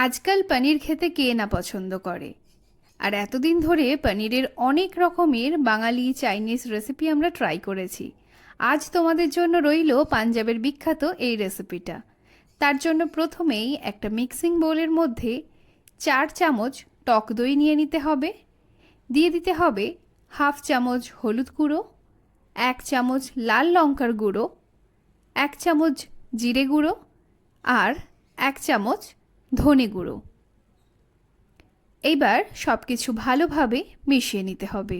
আজকাল পনির খেতে কে না পছন্দ করে। আর এতদিন ধরে পনিরের অনেক রকমের বাঙালি চাইনিজ রেসিপি আমরা ট্রাই করেছি। আজ তোমাদের জন্য রইল পাঞ্জাবের বিখ্যাত এই রেসিপিটা। তার জন্য প্রথমেই একটা মিক্সিং বোলের মধ্যে 4 চামচ টক দই নিয়ে নিতে হবে। দিয়ে দিতে হবে হাফ চামচ হলুদ গুঁড়ো, 1 চামচ লাল লঙ্কার গুঁড়ো, 1 চামচ জিরে গুঁড়ো আর 1 চামচ ধনে গুঁড়ো। এইবার সব কিছু ভালোভাবে মিশিয়ে নিতে হবে।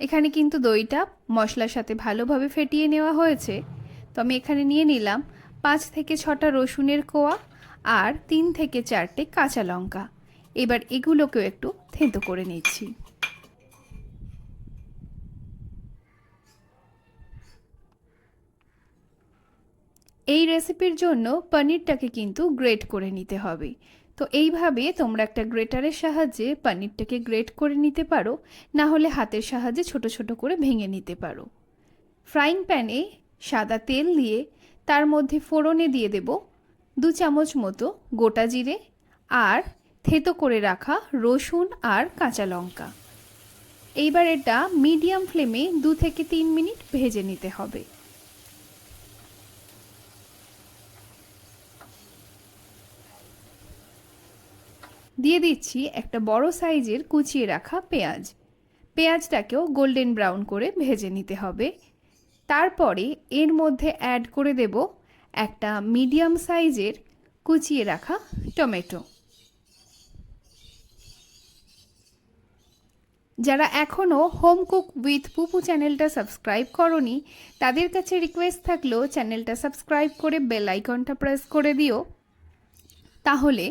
এখানে কিন্তু দইটা মশলার সাথে ভালোভাবে ফেটিয়ে নেওয়া হয়েছে। তো আমি এখানে নিয়ে নিলাম 5 থেকে 6টা রসুনের কোয়া আর 3 থেকে 4টে কাঁচা লঙ্কা। এবার এগুলোকেও একটু থেঁতো করে নিচ্ছি। এই রেসিপির জন্য পনিরটাকে কিন্তু গ্রেট করে নিতে হবে। তো এইভাবে তোমরা একটা গ্রেটারের সাহায্যে পনিরটাকে গ্রেট করে নিতে পারো, না হলে হাতের সাহায্যে ছোট ছোট করে ভেঙে নিতে পারো। ফ্রাইং প্যানে সাদা তেল দিয়ে তার মধ্যে ফোড়নে দিয়ে দেব 2 চামচ মতো গোটা জিরে আর থেঁতো করে রাখা রসুন আর কাঁচা লঙ্কা। এইবার এটা মিডিয়াম ফ্লেমে 2 থেকে 3 মিনিট ভেজে নিতে হবে। দিয়ে দিচ্ছি একটা বড় সাইজের কুচিয়ে রাখা পেঁয়াজ। পেঁয়াজটাকেও গোল্ডেন ব্রাউন করে ভেজে নিতে হবে। তারপরে এর মধ্যে অ্যাড করে দেব একটা মিডিয়াম সাইজের কুচিয়ে রাখা টমেটো। যারা এখনও হোম কুক উইথ পুপু চ্যানেলটা সাবস্ক্রাইব করনি, তাদের কাছে রিকোয়েস্ট থাকলো চ্যানেলটা সাবস্ক্রাইব করে বেল আইকনটা প্রেস করে দিও। তাহলে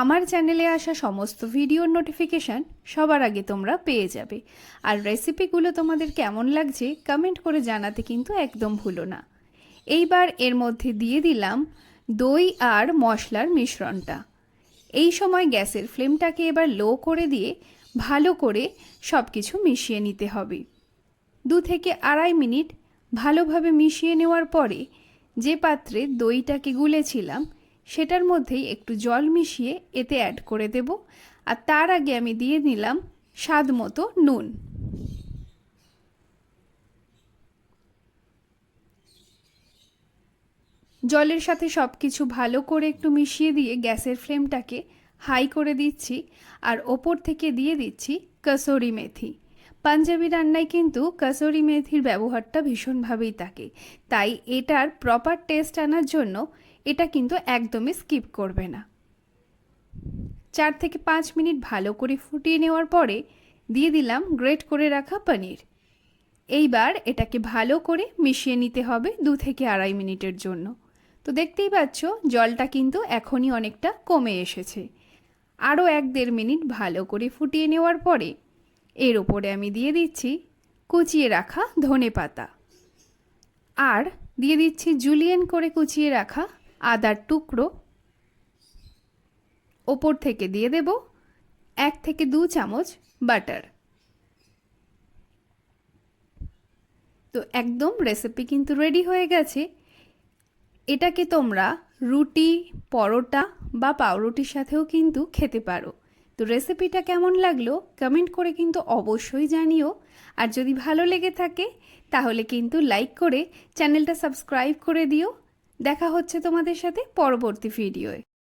আমার চ্যানেলে আসা সমস্ত ভিডিওর নোটিফিকেশান সবার আগে তোমরা পেয়ে যাবে। আর রেসিপিগুলো তোমাদের কেমন লাগছে কমেন্ট করে জানাতে কিন্তু একদম ভুলো না। এইবার এর মধ্যে দিয়ে দিলাম দই আর মশলার মিশ্রণটা। এই সময় গ্যাসের ফ্লেমটাকে এবার লো করে দিয়ে ভালো করে সব কিছু মিশিয়ে নিতে হবে। 2 থেকে 2.5 মিনিট ভালোভাবে মিশিয়ে নেওয়ার পরে যে পাত্রে দইটাকে গুলেছিলাম সেটার মধ্যেই একটু জল মিশিয়ে এতে অ্যাড করে দেব। আর তার আগে আমি দিয়ে নিলাম স্বাদ মতো নুন। জলের সাথে সব কিছু ভালো করে একটু মিশিয়ে দিয়ে গ্যাসের ফ্লেমটাকে হাই করে দিচ্ছি আর ওপর থেকে দিয়ে দিচ্ছি কসুরি মেথি। পাঞ্জাবি রান্নায় কিন্তু কসুরি মেথির ব্যবহারটা ভীষণভাবেই থাকে, তাই এটার প্রপার টেস্ট আনার জন্য এটা কিন্তু একদমই স্কিপ করবে না। 4 থেকে 5 মিনিট ভালো করে ফুটিয়ে নেওয়ার পরে দিয়ে দিলাম গ্রেট করে রাখা পনির। এইবার এটাকে ভালো করে মিশিয়ে নিতে হবে 2 থেকে 2.5 মিনিটের জন্য। তো দেখতেই পাচ্ছ জলটা কিন্তু এখনই অনেকটা কমে এসেছে। আরও 1-1.5 মিনিট ভালো করে ফুটিয়ে নেওয়ার পরে এর ওপরে আমি দিয়ে দিচ্ছি কুচিয়ে রাখা ধনে পাতা আর দিয়ে দিচ্ছি জুলিয়েন করে কুচিয়ে রাখা আদার টুকরো। ওপর থেকে দিয়ে দেব 1 থেকে 2 চামচ বাটার। তো একদম রেসিপি কিন্তু রেডি হয়ে গেছে। এটাকে তোমরা রুটি, পরোটা বা পাউরুটির সাথেও কিন্তু খেতে পারো। তো রেসিপিটা কেমন লাগলো কমেন্ট করে কিন্তু অবশ্যই জানিও। আর যদি ভালো লেগে থাকে তাহলে কিন্তু লাইক করে চ্যানেলটা সাবস্ক্রাইব করে দিও। দেখা হচ্ছে তোমাদের সাথে পরবর্তী ভিডিওয়।